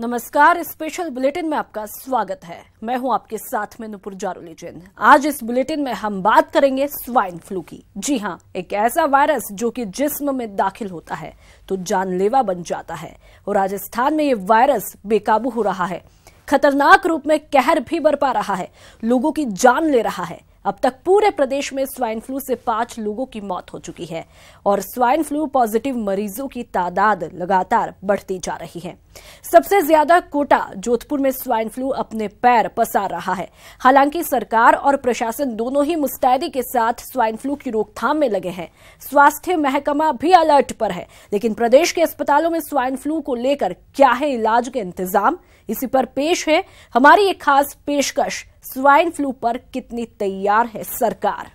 नमस्कार, special bulletin में आपका स्वागत है। मैं हूं आपके साथ में नुपुर जारोली जिन। आज इस बुलेटिन में हम बात करेंगे स्वाइन फ्लू की। जी हां, एक ऐसा वायरस जो कि जिस्म में दाखिल होता है तो जानलेवा बन जाता है और राजस्थान में ये वायरस बेकाबू हो रहा है, खतरनाक रूप में कहर भी बरपा रहा है, लोगों की जान ले रहा है। अब तक पूरे प्रदेश में स्वाइन फ्लू से 5 लोगों की मौत हो चुकी है और स्वाइन फ्लू पॉजिटिव मरीजों की तादाद लगातार बढ़ती जा रही है। सबसे ज्यादा कोटा जोधपुर में स्वाइन फ्लू अपने पैर पसार रहा है। हालांकि सरकार और प्रशासन दोनों ही मुस्तैदी के साथ स्वाइन फ्लू की रोकथाम में लगे हैं। स्वास्थ्य महकमा भी अलर्ट पर है, लेकिन प्रदेश के अस्पतालों में स्वाइन फ्लू को लेकर क्या है इलाज के इंतजाम, इसी पर पेश है हमारी एक खास पेशकश। स्वाइन फ्लू पर कितनी तैयार है सरकार?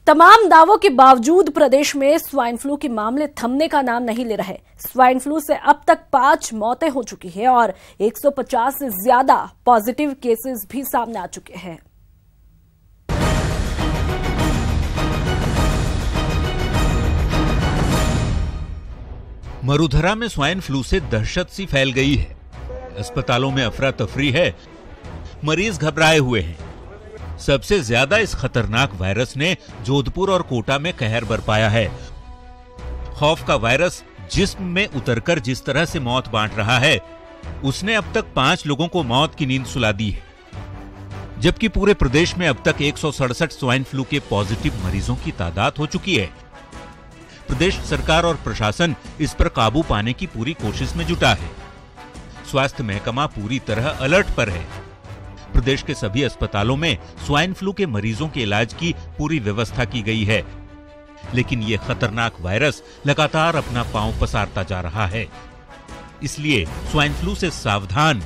तमाम दावों के बावजूद प्रदेश में स्वाइन फ्लू के मामले थमने का नाम नहीं ले रहे। स्वाइन फ्लू से अब तक 5 मौतें हो चुकी हैं और 150 से ज्यादा पॉजिटिव केसेस भी सामने आ चुके हैं। मरुधरा में स्वाइन फ्लू से दहशत सी फैल गई है। अस्पतालों में अफरा तफरी है, मरीज घबराए हुए हैं। सबसे ज्यादा इस खतरनाक वायरस ने जोधपुर और कोटा में कहर बरपाया है। खौफ का वायरस जिस्म में उतरकर जिस तरह से मौत बांट रहा है, उसने अब तक 5 लोगों को मौत की नींद सुला दी है, जबकि पूरे प्रदेश में अब तक 167 स्वाइन फ्लू के पॉजिटिव मरीजों की तादाद हो चुकी है। प्रदेश सरकार और प्रशासन इस पर काबू पाने की पूरी कोशिश में जुटा है। स्वास्थ्य महकमा पूरी तरह अलर्ट पर है। प्रदेश के सभी अस्पतालों में स्वाइन फ्लू के मरीजों के इलाज की पूरी व्यवस्था की गई है, लेकिन ये खतरनाक वायरस लगातार अपना पांव पसारता जा रहा है। इसलिए स्वाइन फ्लू से सावधान,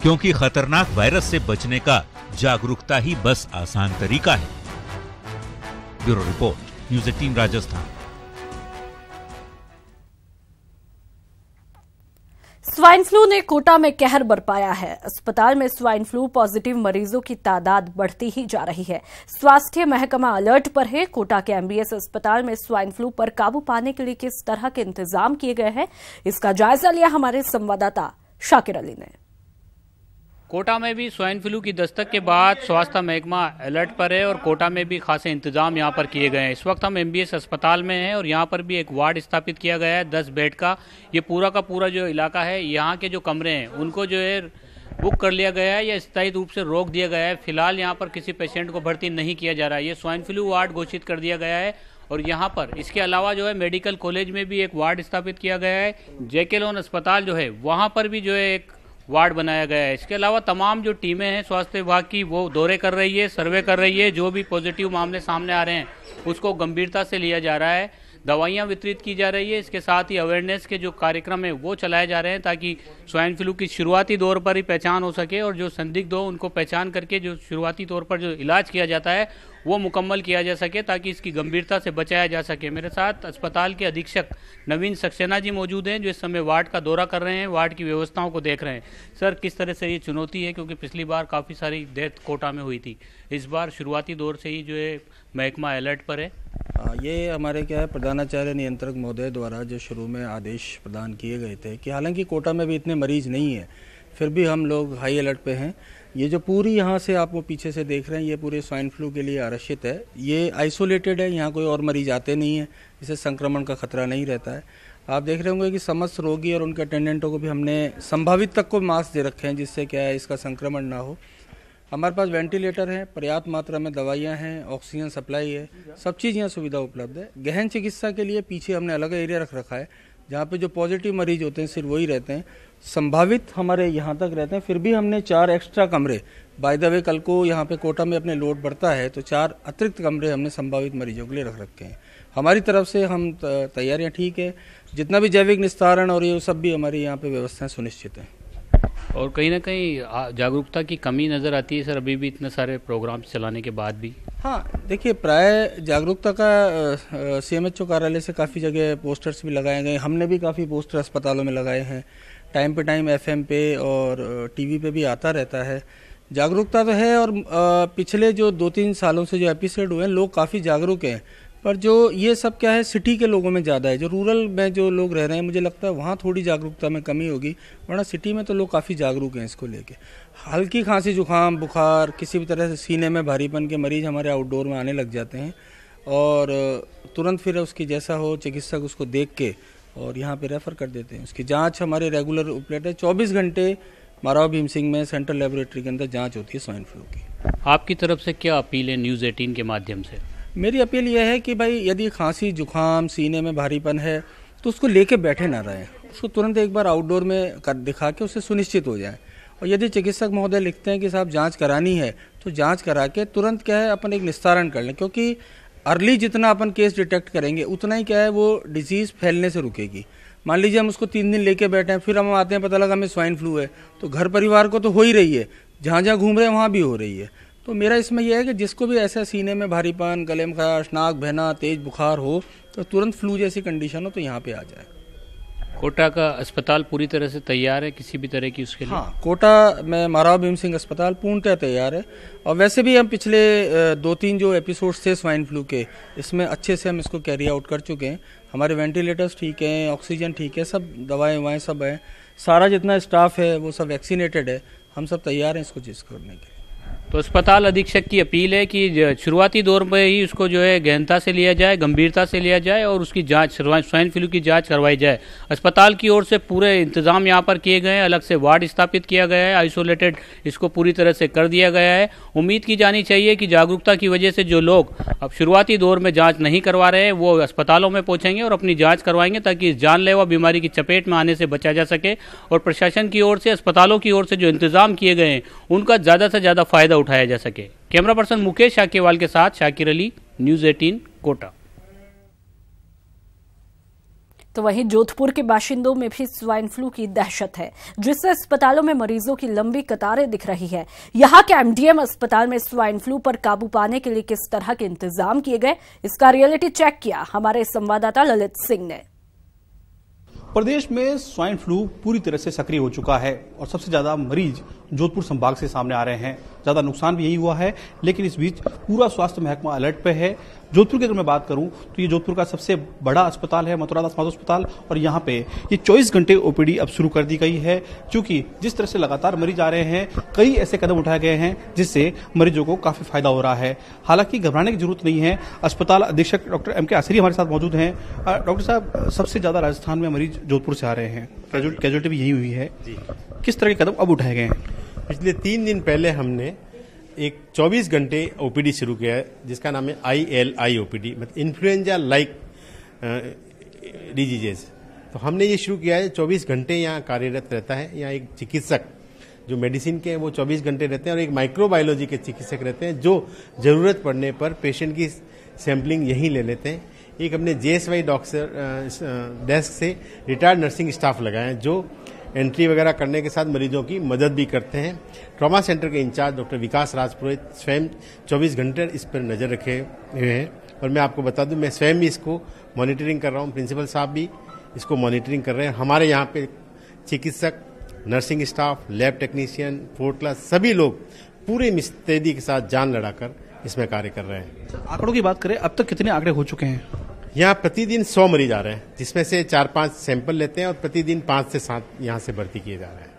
क्योंकि खतरनाक वायरस से बचने का जागरूकता ही बस आसान तरीका है। Bureau report, news 18 Rajasthan. Swine flu ने कोटा में कहर बरपाया है। अस्पताल में स्वाइन फ्लू पॉजिटिव मरीजों की तादाद बढ़ती ही जा रही है। स्वास्थ्य महकमा अलर्ट पर है। कोटा के एमबीएस अस्पताल में स्वाइन फ्लू पर काबू पाने के लिए किस तरह के इंतजाम किए गए हैं, इसका जायजा लिया हमारे संवाददाता शाकिर अली ने। कोटा में भी स्वाइन फ्लू की दस्तक के बाद स्वास्थ्य महकमा अलर्ट पर है और कोटा में भी खासे इंतजाम यहां पर किए गए हैं। इस वक्त हम एमबीएस अस्पताल में हैं और यहां पर भी एक वार्ड स्थापित किया गया है 10 बेड का। ये पूरा का पूरा जो इलाका है, यहां के जो कमरे हैं उनको जो है बुक कर लिया गया है या स्थायी रूप से रोक दिया गया है। फिलहाल यहाँ पर किसी पेशेंट को भर्ती नहीं किया जा रहा है। ये स्वाइन फ्लू वार्ड घोषित कर दिया गया है और यहाँ पर इसके अलावा जो है मेडिकल कॉलेज में भी एक वार्ड स्थापित किया गया है। जेके लोन अस्पताल जो है वहाँ पर भी जो है एक वार्ड बनाया गया है। इसके अलावा तमाम जो टीमें हैं स्वास्थ्य विभाग की, वो दौरे कर रही है, सर्वे कर रही है। जो भी पॉजिटिव मामले सामने आ रहे हैं उसको गंभीरता से लिया जा रहा है। दवाइयां वितरित की जा रही है। इसके साथ ही अवेयरनेस के जो कार्यक्रम है वो चलाए जा रहे हैं, ताकि स्वाइन फ्लू की शुरुआती दौर पर ही पहचान हो सके और जो संदिग्ध हो उनको पहचान करके जो शुरुआती तौर पर जो इलाज किया जाता है वो मुकम्मल किया जा सके, ताकि इसकी गंभीरता से बचाया जा सके। मेरे साथ अस्पताल के अधीक्षक नवीन सक्सेना जी मौजूद हैं, जो इस समय वार्ड का दौरा कर रहे हैं, वार्ड की व्यवस्थाओं को देख रहे हैं। सर, किस तरह से ये चुनौती है, क्योंकि पिछली बार काफ़ी सारी डेथ कोटा में हुई थी, इस बार शुरुआती दौर से ही जो है महकमा अलर्ट पर है? ये हमारे क्या है, प्रधानाचार्य नियंत्रक महोदय द्वारा जो शुरू में आदेश प्रदान किए गए थे कि हालांकि कोटा में भी इतने मरीज नहीं है, फिर भी हम लोग हाई अलर्ट पे हैं। ये जो पूरी यहाँ से आप वो पीछे से देख रहे हैं, ये पूरे स्वाइन फ्लू के लिए आरक्षित है। ये आइसोलेटेड है, यहाँ कोई और मरीज आते नहीं है, इससे संक्रमण का खतरा नहीं रहता है। आप देख रहे होंगे कि समस्त रोगी और उनके अटेंडेंटों को भी हमने संभावित तक को मास्क दे रखे हैं, जिससे क्या है इसका संक्रमण ना हो। हमारे पास वेंटिलेटर हैं, पर्याप्त मात्रा में दवाइयाँ हैं, ऑक्सीजन सप्लाई है, सब चीज़ यहाँ सुविधा उपलब्ध है। गहन चिकित्सा के लिए पीछे हमने अलग एरिया रख रखा है, जहाँ पे जो पॉजिटिव मरीज होते हैं सिर्फ वही रहते हैं। संभावित हमारे यहाँ तक रहते हैं, फिर भी हमने 4 एक्स्ट्रा कमरे, बाय द वे कल को यहाँ पे कोटा में अपने लोड बढ़ता है तो 4 अतिरिक्त कमरे हमने संभावित मरीजों के लिए रख रखे हैं। हमारी तरफ से हम तैयारियाँ ठीक है, जितना भी जैविक निस्तारण और ये सब भी हमारी यहाँ पे व्यवस्थाएं सुनिश्चित हैं। और कहीं ना कहीं जागरूकता की कमी नज़र आती है सर, अभी भी इतने सारे प्रोग्राम चलाने के बाद भी। हाँ, देखिए प्राय जागरूकता का सीएमएचओ कार्यालय से काफ़ी जगह पोस्टर्स भी लगाए गए। हमने भी काफ़ी पोस्टर अस्पतालों में लगाए हैं। टाइम पे टाइम एफएम पे और टीवी पे भी आता रहता है जागरूकता तो है और पिछले जो 2-3 सालों से जो एपिसोड हुए हैं लोग काफ़ी जागरूक हैं, पर जो ये सब क्या है सिटी के लोगों में ज़्यादा है। जो रूरल में जो लोग रह रहे हैं मुझे लगता है वहाँ थोड़ी जागरूकता में कमी होगी, वरना सिटी में तो लोग काफ़ी जागरूक हैं इसको लेके। हल्की खांसी जुकाम बुखार किसी भी तरह से सीने में भारीपन के मरीज हमारे आउटडोर में आने लग जाते हैं और तुरंत फिर उसकी जैसा हो चिकित्सक उसको देख के और यहाँ पे रेफ़र कर देते हैं। उसकी जांच हमारे रेगुलर उपलब्ध है। 24 घंटे माराव भीम सिंह में सेंट्रल लेबोरेटरी के अंदर जांच होती है स्वाइन फ्लू की। आपकी तरफ से क्या अपील है न्यूज़ 18 के माध्यम से? मेरी अपील यह है कि भाई यदि खांसी जुकाम सीने में भारीपन है तो उसको लेके बैठे ना रहें, उसको तुरंत एक बार आउटडोर में कर दिखा के उससे सुनिश्चित हो जाए। और यदि चिकित्सक महोदय लिखते हैं कि साहब जांच करानी है तो जांच करा के तुरंत क्या है अपन एक निस्तारण कर लें, क्योंकि अर्ली जितना अपन केस डिटेक्ट करेंगे उतना ही क्या है वो डिजीज़ फैलने से रुकेगी। मान लीजिए हम उसको 3 दिन लेके बैठे हैं, फिर हम आते हैं पता लगा हमें स्वाइन फ्लू है, तो घर परिवार को तो हो ही रही है, जहाँ जहाँ घूम रहे हैं वहाँ भी हो रही है। तो मेरा इसमें यह है कि जिसको भी ऐसा सीने में भारीपन, गले में खराश, नाक बहना, तेज बुखार हो तो तुरंत फ्लू जैसी कंडीशन हो तो यहाँ पे आ जाए। कोटा का अस्पताल पूरी तरह से तैयार है किसी भी तरह की उसके लिए? हाँ, कोटा में माराव भीम सिंह अस्पताल पूर्णतः तैयार है। और वैसे भी हम पिछले 2-3 जो एपिसोड्स थे स्वाइन फ्लू के, इसमें अच्छे से हम इसको कैरी आउट कर चुके हैं। हमारे वेंटिलेटर्स ठीक हैं, ऑक्सीजन ठीक है, सब दवाएं ववाएँ सब हैं, सारा जितना स्टाफ है वो सब वैक्सीनेटेड है, हम सब तैयार हैं इसको चीज़ करने के। तो अस्पताल अधीक्षक की अपील है कि शुरुआती दौर में ही उसको जो है गहनता से लिया जाए, गंभीरता से लिया जाए और उसकी जांच स्वाइन फ्लू की जांच करवाई जाए। अस्पताल की ओर से पूरे इंतजाम यहाँ पर किए गए हैं, अलग से वार्ड स्थापित किया गया है, आइसोलेटेड इसको पूरी तरह से कर दिया गया है। उम्मीद की जानी चाहिए कि जागरूकता की वजह से जो लोग अब शुरुआती दौर में जाँच नहीं करवा रहे हैं वो अस्पतालों में पहुँचेंगे और अपनी जाँच करवाएंगे ताकि इस जानलेवा बीमारी की चपेट में आने से बचा जा सके। और प्रशासन की ओर से, अस्पतालों की ओर से जो इंतजाम किए गए हैं उनका ज़्यादा से ज़्यादा फायदा उठाया जा सके। कैमरा पर्सन मुकेश शाकीवाल के साथ शाकिर अली, न्यूज़ 18 कोटा। तो वहीं जोधपुर के बाशिंदों में भी स्वाइन फ्लू की दहशत है, जिससे अस्पतालों में मरीजों की लंबी कतारें दिख रही है। यहां के एमडीएम अस्पताल में स्वाइन फ्लू पर काबू पाने के लिए किस तरह के इंतजाम किए गए, इसका रियलिटी चेक किया हमारे संवाददाता ललित सिंह ने। प्रदेश में स्वाइन फ्लू पूरी तरह से सक्रिय हो चुका है और सबसे ज्यादा मरीज जोधपुर संभाग से सामने आ रहे हैं। ज्यादा नुकसान भी यही हुआ है, लेकिन इस बीच पूरा स्वास्थ्य महकमा अलर्ट पे है। जोधपुर की अगर मैं बात करूं तो ये जोधपुर का सबसे बड़ा अस्पताल है, मथुरा दास माधव अस्पताल, और यहाँ पे ये 24 घंटे ओपीडी अब शुरू कर दी गई है। क्योंकि जिस तरह से लगातार मरीज आ रहे हैं, कई ऐसे कदम उठाए गए हैं जिससे मरीजों को काफी फायदा हो रहा है। हालांकि घबराने की जरूरत नहीं है। अस्पताल अधीक्षक डॉक्टर एम के आसरी हमारे साथ मौजूद हैं। डॉक्टर साहब, सबसे ज्यादा राजस्थान में मरीज जोधपुर से आ रहे हैं, कैजुअलिटी भी यही हुई है, किस तरह के कदम अब उठाए गए हैं? पिछले 3 दिन पहले हमने एक 24 घंटे ओपीडी शुरू किया है जिसका नाम है ILI ओपीडी, मतलब इन्फ्लुएंजा लाइक डिजीजेज। तो हमने ये शुरू किया है, 24 घंटे यहाँ कार्यरत रहता है। यहाँ एक चिकित्सक जो मेडिसिन के हैं वो 24 घंटे रहते हैं और एक माइक्रोबायोलॉजी के चिकित्सक रहते हैं जो जरूरत पड़ने पर पेशेंट की सैंपलिंग यहीं ले लेते हैं। एक अपने JSY डॉक्टर डेस्क से रिटायर्ड नर्सिंग स्टाफ लगाए हैं जो एंट्री वगैरह करने के साथ मरीजों की मदद भी करते हैं। ट्रॉमा सेंटर के इंचार्ज डॉक्टर विकास राजपुरोहित स्वयं 24 घंटे इस पर नज़र रखे हुए हैं। और मैं आपको बता दूं, मैं स्वयं भी इसको मॉनिटरिंग कर रहा हूं, प्रिंसिपल साहब भी इसको मॉनिटरिंग कर रहे हैं। हमारे यहाँ पे चिकित्सक, nursing staff, lab technician, 4th class सभी लोग पूरे मुस्तैदी के साथ जान लड़ाकर इसमें कार्य कर रहे हैं। आंकड़ों की बात करें, अब तक कितने आंकड़े हो चुके हैं? यहाँ प्रतिदिन 100 मरीज आ रहे हैं, जिसमें से 4-5 सैंपल लेते हैं और प्रतिदिन 5 से 7 यहाँ से भर्ती किए जा रहे हैं।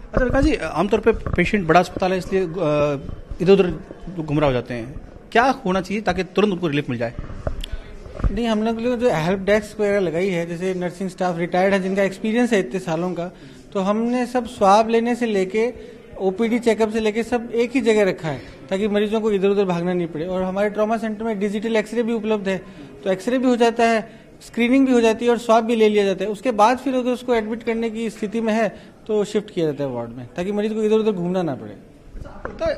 अच्छा विकास जी, आमतौर पे पेशेंट बड़ा अस्पताल है इसलिए इधर उधर गुमराह हो जाते हैं, क्या होना चाहिए ताकि तुरंत उनको रिलीफ मिल जाए? नहीं, हम लोग जो हेल्प डेस्क वगैरह लगाई है, जैसे नर्सिंग स्टाफ रिटायर्ड है जिनका एक्सपीरियंस है इतने सालों का, तो हमने सब स्वाब लेने से लेके ओपीडी चेकअप से लेके सब एक ही जगह रखा है ताकि मरीजों को इधर उधर भागना नहीं पड़े। और हमारे ट्रॉमा सेंटर में डिजिटल एक्सरे भी उपलब्ध है, तो एक्सरे भी हो जाता है, स्क्रीनिंग भी हो जाती है और स्वाब भी ले लिया जाता है। उसके बाद फिर अगर उसको एडमिट करने की स्थिति में है तो शिफ्ट किया जाता है वार्ड में, ताकि मरीज को इधर उधर घूमना ना पड़े।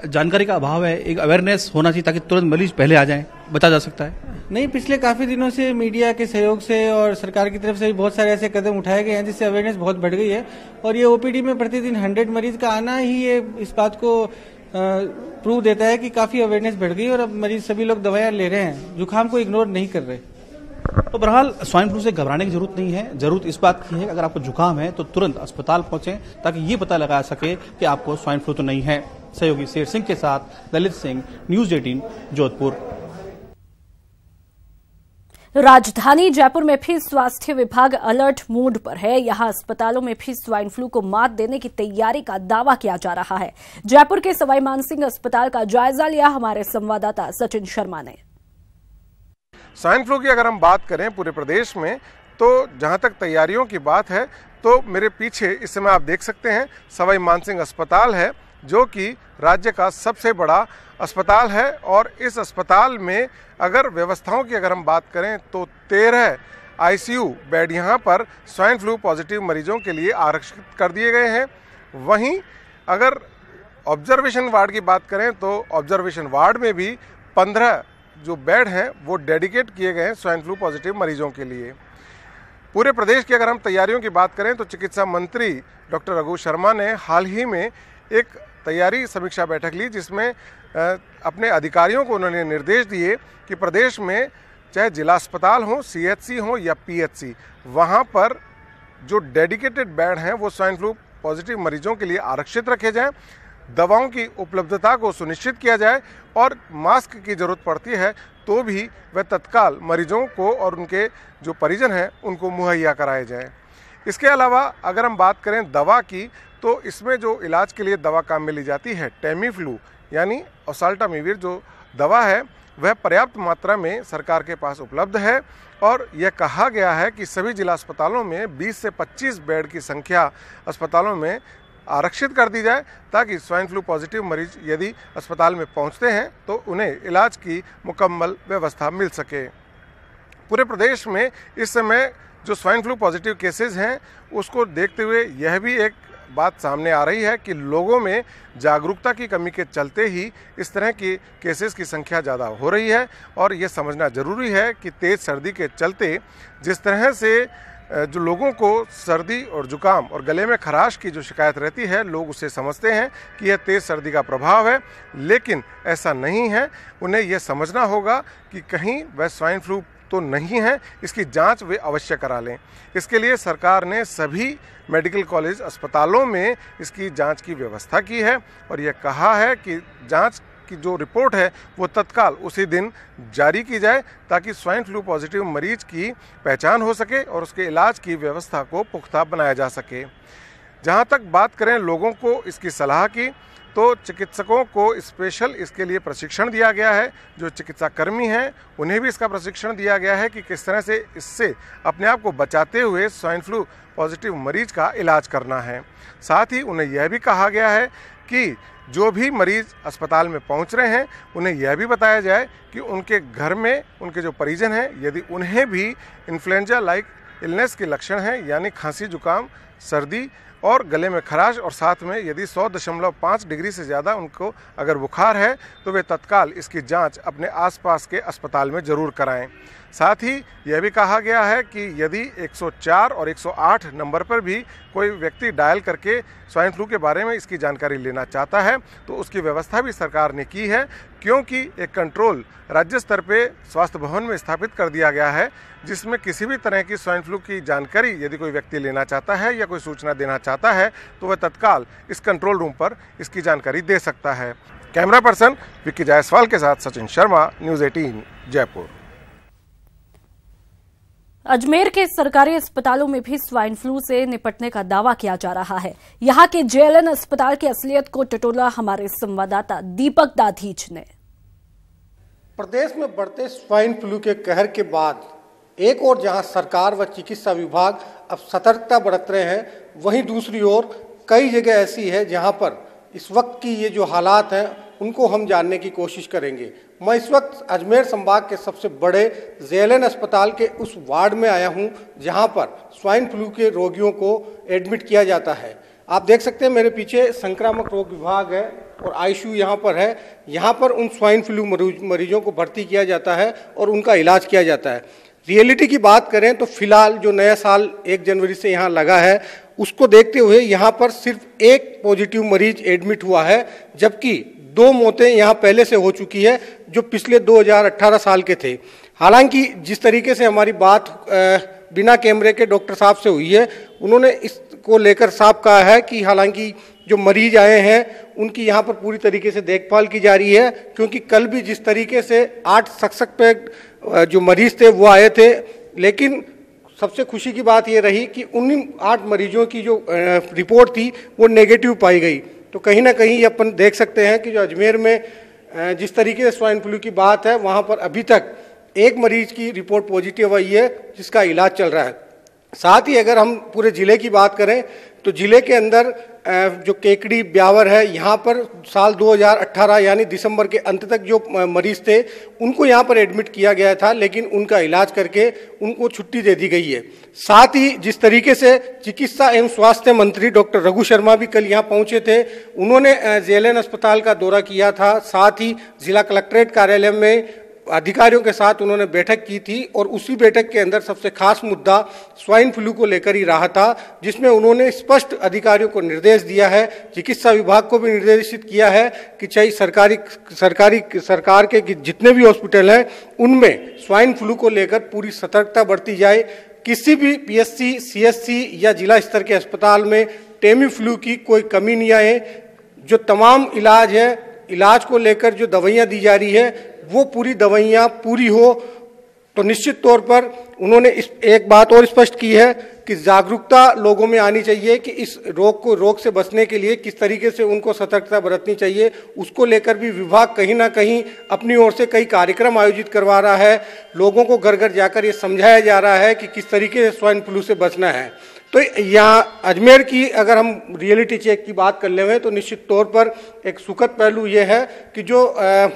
जानकारी का अभाव है, एक अवेयरनेस होना चाहिए ताकि तुरंत मरीज पहले आ जाए, बचा जा सकता है। नहीं, पिछले काफी दिनों से मीडिया के सहयोग से और सरकार की तरफ से भी बहुत सारे ऐसे कदम उठाए गए हैं जिससे अवेयरनेस बहुत बढ़ गई है। और ये ओपीडी में प्रतिदिन 100 मरीज का आना ही ये इस बात को प्रूव देता है कि काफी अवेयरनेस बढ़ गई और अब मरीज सभी लोग दवाइयां ले रहे हैं, जुकाम को इग्नोर नहीं कर रहे। तो बहरहाल स्वाइन फ्लू से घबराने की जरूरत नहीं है। जरूरत इस बात की है कि अगर आपको जुकाम है तो तुरंत अस्पताल पहुंचें ताकि ये पता लगा सके कि आपको स्वाइन फ्लू तो नहीं है। सहयोगी शेर सिंह के साथ ललित सिंह, न्यूज 18 जोधपुर। राजधानी जयपुर में भी स्वास्थ्य विभाग अलर्ट मोड पर है। यहां अस्पतालों में भी स्वाइन फ्लू को मात देने की तैयारी का दावा किया जा रहा है। जयपुर के सवाई मानसिंह अस्पताल का जायजा लिया हमारे संवाददाता सचिन शर्मा ने। स्वाइन फ्लू की अगर हम बात करें पूरे प्रदेश में, तो जहां तक तैयारियों की बात है तो मेरे पीछे इस समय आप देख सकते हैं सवाई मानसिंह अस्पताल है, जो कि राज्य का सबसे बड़ा अस्पताल है। और इस अस्पताल में अगर व्यवस्थाओं की अगर हम बात करें तो 13 आईसीयू बेड यहाँ पर स्वाइन फ्लू पॉजिटिव मरीजों के लिए आरक्षित कर दिए गए हैं। वहीं अगर ऑब्जर्वेशन वार्ड की बात करें तो ऑब्जर्वेशन वार्ड में भी 15 जो बेड हैं वो डेडिकेट किए गए हैं स्वाइन फ्लू पॉजिटिव मरीजों के लिए। पूरे प्रदेश की अगर हम तैयारियों की बात करें तो चिकित्सा मंत्री डॉक्टर रघु शर्मा ने हाल ही में एक तैयारी समीक्षा बैठक ली, जिसमें अपने अधिकारियों को उन्होंने निर्देश दिए कि प्रदेश में चाहे जिला अस्पताल हो, सीएचसी हो या पीएचसी, वहाँ पर जो डेडिकेटेड बेड हैं वो स्वाइन फ्लू पॉजिटिव मरीजों के लिए आरक्षित रखे जाएं, दवाओं की उपलब्धता को सुनिश्चित किया जाए और मास्क की जरूरत पड़ती है तो भी वह तत्काल मरीजों को और उनके जो परिजन हैं उनको मुहैया कराए जाएं। इसके अलावा अगर हम बात करें दवा की, तो इसमें जो इलाज के लिए दवा काम में ली जाती है टेमीफ्लू यानी ओसाल्टामिविर जो दवा है वह पर्याप्त मात्रा में सरकार के पास उपलब्ध है। और यह कहा गया है कि सभी जिला अस्पतालों में 20 से 25 बेड की संख्या अस्पतालों में आरक्षित कर दी जाए, ताकि स्वाइन फ्लू पॉजिटिव मरीज यदि अस्पताल में पहुंचते हैं तो उन्हें इलाज की मुकम्मल व्यवस्था मिल सके। पूरे प्रदेश में इस समय जो स्वाइन फ्लू पॉजिटिव केसेस हैं उसको देखते हुए यह भी एक बात सामने आ रही है कि लोगों में जागरूकता की कमी के चलते ही इस तरह की केसेस की संख्या ज़्यादा हो रही है। और ये समझना ज़रूरी है कि तेज़ सर्दी के चलते जिस तरह से जो लोगों को सर्दी और जुकाम और गले में खराश की जो शिकायत रहती है, लोग उसे समझते हैं कि यह तेज़ सर्दी का प्रभाव है, लेकिन ऐसा नहीं है। उन्हें यह समझना होगा कि कहीं वह स्वाइन फ्लू तो नहीं है, इसकी जांच वे अवश्य करा लें। इसके लिए सरकार ने सभी मेडिकल कॉलेज अस्पतालों में इसकी जांच की व्यवस्था की है और यह कहा है कि जांच की जो रिपोर्ट है वो तत्काल उसी दिन जारी की जाए, ताकि स्वाइन फ्लू पॉजिटिव मरीज की पहचान हो सके और उसके इलाज की व्यवस्था को पुख्ता बनाया जा सके। जहां तक बात करें लोगों को इसकी सलाह की, तो चिकित्सकों को स्पेशल इसके लिए प्रशिक्षण दिया गया है। जो चिकित्सा कर्मी हैं उन्हें भी इसका प्रशिक्षण दिया गया है कि किस तरह से इससे अपने आप को बचाते हुए स्वाइन फ्लू पॉजिटिव मरीज का इलाज करना है। साथ ही उन्हें यह भी कहा गया है कि जो भी मरीज अस्पताल में पहुंच रहे हैं उन्हें यह भी बताया जाए कि उनके घर में उनके जो परिजन हैं यदि उन्हें भी इन्फ्लुएंजा लाइक इलनेस के लक्षण हैं, यानी खांसी, जुकाम, सर्दी और गले में खराश और साथ में यदि 100.5 डिग्री से ज़्यादा उनको अगर बुखार है तो वे तत्काल इसकी जांच अपने आसपास के अस्पताल में ज़रूर कराएं। साथ ही यह भी कहा गया है कि यदि 104 और 108 नंबर पर भी कोई व्यक्ति डायल करके स्वाइन फ्लू के बारे में इसकी जानकारी लेना चाहता है तो उसकी व्यवस्था भी सरकार ने की है, क्योंकि एक कंट्रोल राज्य स्तर पे स्वास्थ्य भवन में स्थापित कर दिया गया है, जिसमें किसी भी तरह की स्वाइन फ्लू की जानकारी यदि कोई व्यक्ति लेना चाहता है या कोई सूचना देना चाहता है तो वह तत्काल इस कंट्रोल रूम पर इसकी जानकारी दे सकता है। कैमरा पर्सन विक्की जायसवाल के साथ सचिन शर्मा, न्यूज 18 जयपुर। अजमेर के सरकारी अस्पतालों में भी स्वाइन फ्लू से निपटने का दावा किया जा रहा है। यहां के जेएलएन अस्पताल की असलियत को टटोला हमारे संवाददाता दीपक दाधीच ने। प्रदेश में बढ़ते स्वाइन फ्लू के कहर के बाद एक ओर जहां सरकार व चिकित्सा विभाग अब सतर्कता बरत रहे हैं, वहीं दूसरी ओर कई जगह ऐसी है जहां पर इस वक्त की ये जो हालात हैं उनको हम जानने की कोशिश करेंगे। मैं इस वक्त अजमेर संभाग के सबसे बड़े जेएलएन अस्पताल के उस वार्ड में आया हूं जहां पर स्वाइन फ्लू के रोगियों को एडमिट किया जाता है। आप देख सकते हैं मेरे पीछे संक्रामक रोग विभाग है और आईसीयू यहाँ पर है। यहाँ पर उन स्वाइन फ्लू मरीजों को भर्ती किया जाता है और उनका इलाज किया जाता है। रियलिटी की बात करें तो फिलहाल जो नया साल 1 जनवरी से यहाँ लगा है उसको देखते हुए यहाँ पर सिर्फ एक पॉजिटिव मरीज एडमिट हुआ है, जबकि 2 मौतें यहाँ पहले से हो चुकी है जो पिछले 2018 साल के थे। हालांकि जिस तरीके से हमारी बात बिना कैमरे के डॉक्टर साहब से हुई है, उन्होंने इसको लेकर साफ कहा है कि हालांकि जो मरीज आए हैं उनकी यहाँ पर पूरी तरीके से देखभाल की जा रही है, क्योंकि कल भी जिस तरीके से 8 सशक्त पे जो मरीज थे वो आए थे, लेकिन सबसे खुशी की बात ये रही कि उन 8 मरीजों की जो रिपोर्ट थी वो नेगेटिव पाई गई। तो कहीं ना कहीं अपन देख सकते हैं कि जो अजमेर में जिस तरीके से स्वाइन फ्लू की बात है, वहाँ पर अभी तक 1 मरीज की रिपोर्ट पॉजिटिव आई है जिसका इलाज चल रहा है। साथ ही अगर हम पूरे ज़िले की बात करें तो ज़िले के अंदर जो केकड़ी ब्यावर है, यहाँ पर साल 2018 यानी दिसंबर के अंत तक जो मरीज थे उनको यहाँ पर एडमिट किया गया था, लेकिन उनका इलाज करके उनको छुट्टी दे दी गई है। साथ ही जिस तरीके से चिकित्सा एवं स्वास्थ्य मंत्री डॉक्टर रघु शर्मा भी कल यहाँ पहुँचे थे, उन्होंने जेएलएन अस्पताल का दौरा किया था। साथ ही जिला कलेक्ट्रेट कार्यालय में अधिकारियों के साथ उन्होंने बैठक की थी और उसी बैठक के अंदर सबसे खास मुद्दा स्वाइन फ्लू को लेकर ही रहा था, जिसमें उन्होंने स्पष्ट अधिकारियों को निर्देश दिया है, चिकित्सा विभाग को भी निर्देशित किया है कि चाहे सरकार के जितने भी हॉस्पिटल हैं उनमें स्वाइन फ्लू को लेकर पूरी सतर्कता बरती जाए। किसी भी पीएचसी, सीएचसी या जिला स्तर के अस्पताल में टेमी फ्लू की कोई कमी नहीं आए। जो तमाम इलाज है, इलाज को लेकर जो दवाइयाँ दी जा रही है वो पूरी दवाइयाँ पूरी हो। तो निश्चित तौर पर उन्होंने एक बात और स्पष्ट की है कि जागरूकता लोगों में आनी चाहिए कि इस रोग से बचने के लिए किस तरीके से उनको सतर्कता बरतनी चाहिए। उसको लेकर भी विभाग कहीं ना कहीं अपनी ओर से कई कार्यक्रम आयोजित करवा रहा है। लोगों को घर घर जाकर ये समझाया जा रहा है कि किस तरीके से स्वाइन फ्लू से बचना है। तो यहाँ अजमेर की अगर हम रियलिटी चेक की बात कर लें तो निश्चित तौर पर एक सुखद पहलू ये है कि जो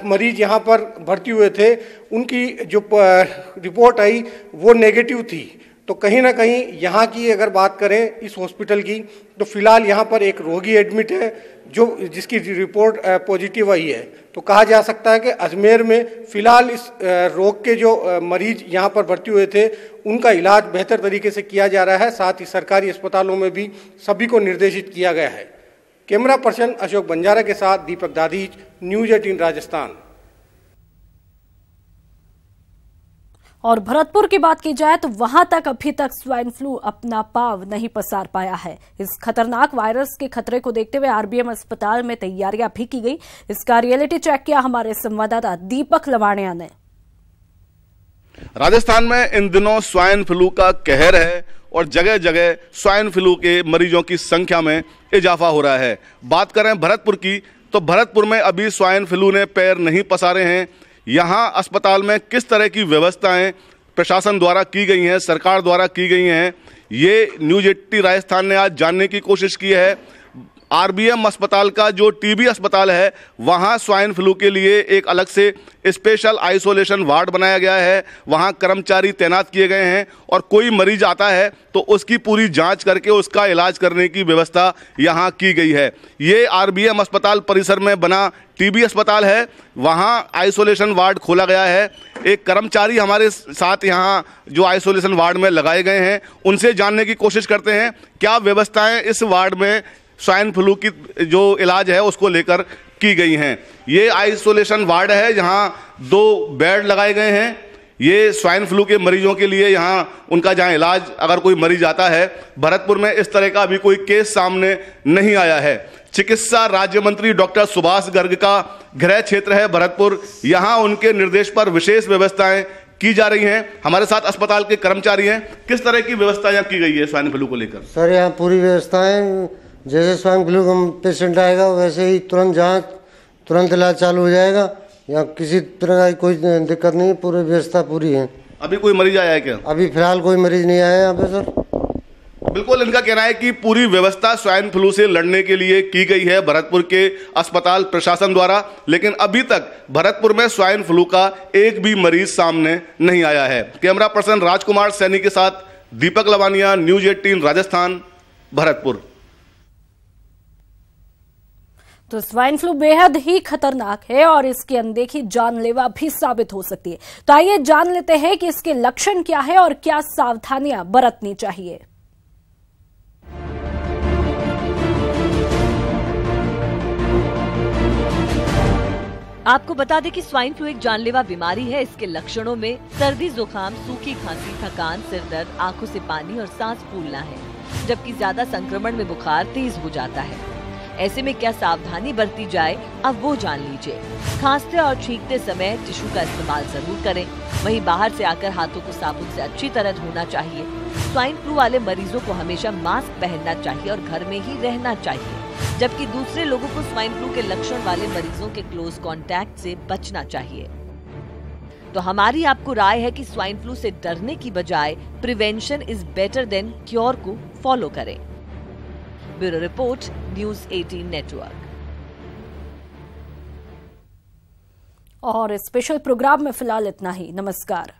मरीज यहाँ पर भर्ती हुए थे उनकी जो रिपोर्ट आई वो नेगेटिव थी। तो कहीं ना कहीं यहाँ की अगर बात करें इस हॉस्पिटल की, तो फिलहाल यहाँ पर एक रोगी एडमिट है जिसकी रिपोर्ट पॉजिटिव आई है। तो कहा जा सकता है कि अजमेर में फिलहाल इस रोग के जो मरीज यहाँ पर भर्ती हुए थे उनका इलाज बेहतर तरीके से किया जा रहा है। साथ ही सरकारी अस्पतालों में भी सभी को निर्देशित किया गया है। कैमरा पर्सन अशोक बंजारा के साथ दीपक दादीज, न्यूज़ 18 राजस्थान। और भरतपुर की बात की जाए तो वहां तक अभी तक स्वाइन फ्लू अपना पांव नहीं पसार पाया है। इस खतरनाक वायरस के खतरे को देखते हुए आरबीएम अस्पताल में तैयारियां भी की गई। इसका रियलिटी चेक किया हमारे संवाददाता दीपक लवाणिया ने। राजस्थान में इन दिनों स्वाइन फ्लू का कहर है और जगह जगह स्वाइन फ्लू के मरीजों की संख्या में इजाफा हो रहा है। बात करें भरतपुर की तो भरतपुर में अभी स्वाइन फ्लू ने पैर नहीं पसारे हैं। यहाँ अस्पताल में किस तरह की व्यवस्थाएं प्रशासन द्वारा की गई हैं, सरकार द्वारा की गई हैं, ये न्यूज़ 18 राजस्थान ने आज जानने की कोशिश की है। आरबीएम अस्पताल का जो टीबी अस्पताल है वहाँ स्वाइन फ्लू के लिए एक अलग से स्पेशल आइसोलेशन वार्ड बनाया गया है। वहाँ कर्मचारी तैनात किए गए हैं और कोई मरीज आता है तो उसकी पूरी जांच करके उसका इलाज करने की व्यवस्था यहाँ की गई है। ये आरबीएम अस्पताल परिसर में बना टीबी अस्पताल है, वहाँ आइसोलेशन वार्ड खोला गया है। एक कर्मचारी हमारे साथ यहाँ जो आइसोलेशन वार्ड में लगाए गए हैं उनसे जानने की कोशिश करते हैं क्या व्यवस्थाएं इस वार्ड में स्वाइन फ्लू की जो इलाज है उसको लेकर की गई हैं। ये आइसोलेशन वार्ड है, यहाँ 2 बेड लगाए गए हैं। ये स्वाइन फ्लू के मरीजों के लिए यहाँ उनका जहाँ इलाज अगर कोई मरीज आता है। भरतपुर में इस तरह का अभी कोई केस सामने नहीं आया है। चिकित्सा राज्य मंत्री डॉक्टर सुभाष गर्ग का गृह क्षेत्र है भरतपुर, यहाँ उनके निर्देश पर विशेष व्यवस्थाएं की जा रही हैं। हमारे साथ अस्पताल के कर्मचारी हैं। किस तरह की व्यवस्था यहाँ की गई है स्वाइन फ्लू को लेकर? सर यहाँ पूरी व्यवस्थाएं, जैसे स्वाइन फ्लू का पेशेंट आएगा वैसे ही तुरंत जांच, तुरंत इलाज चालू हो जाएगा। यहाँ किसी तरह की कोई दिक्कत नहीं, पूरी व्यवस्था पूरी है। अभी कोई मरीज आया है क्या? अभी फिलहाल कोई मरीज नहीं आया यहाँ पे सर। बिल्कुल, इनका कहना है कि पूरी व्यवस्था स्वाइन फ्लू से लड़ने के लिए की गई है भरतपुर के अस्पताल प्रशासन द्वारा, लेकिन अभी तक भरतपुर में स्वाइन फ्लू का एक भी मरीज सामने नहीं आया है। कैमरा पर्सन राजकुमार सैनी के साथ दीपक लवानिया, न्यूज़ 18 राजस्थान, भरतपुर। तो स्वाइन फ्लू बेहद ही खतरनाक है और इसकी अनदेखी जानलेवा भी साबित हो सकती है। तो आइए जान लेते हैं कि इसके लक्षण क्या है और क्या सावधानियां बरतनी चाहिए। आपको बता दें कि स्वाइन फ्लू एक जानलेवा बीमारी है। इसके लक्षणों में सर्दी, जुकाम, सूखी खांसी, थकान, सिर दर्द, आंखों से पानी और सांस फूलना है, जबकि ज्यादा संक्रमण में बुखार तेज हो जाता है। ऐसे में क्या सावधानी बरती जाए, अब वो जान लीजिए। खांसते और छींकते समय टिश्यू का इस्तेमाल जरूर करें। वहीं बाहर से आकर हाथों को साबुन से अच्छी तरह धोना चाहिए। स्वाइन फ्लू वाले मरीजों को हमेशा मास्क पहनना चाहिए और घर में ही रहना चाहिए, जबकि दूसरे लोगों को स्वाइन फ्लू के लक्षण वाले मरीजों के क्लोज कांटेक्ट से बचना चाहिए। तो हमारी आपको राय है कि स्वाइन फ्लू से डरने की बजाय prevention is better than cure को फॉलो करें। Bureau report, news 18 network. और स्पेशल प्रोग्राम में फिलहाल इतना ही। नमस्कार।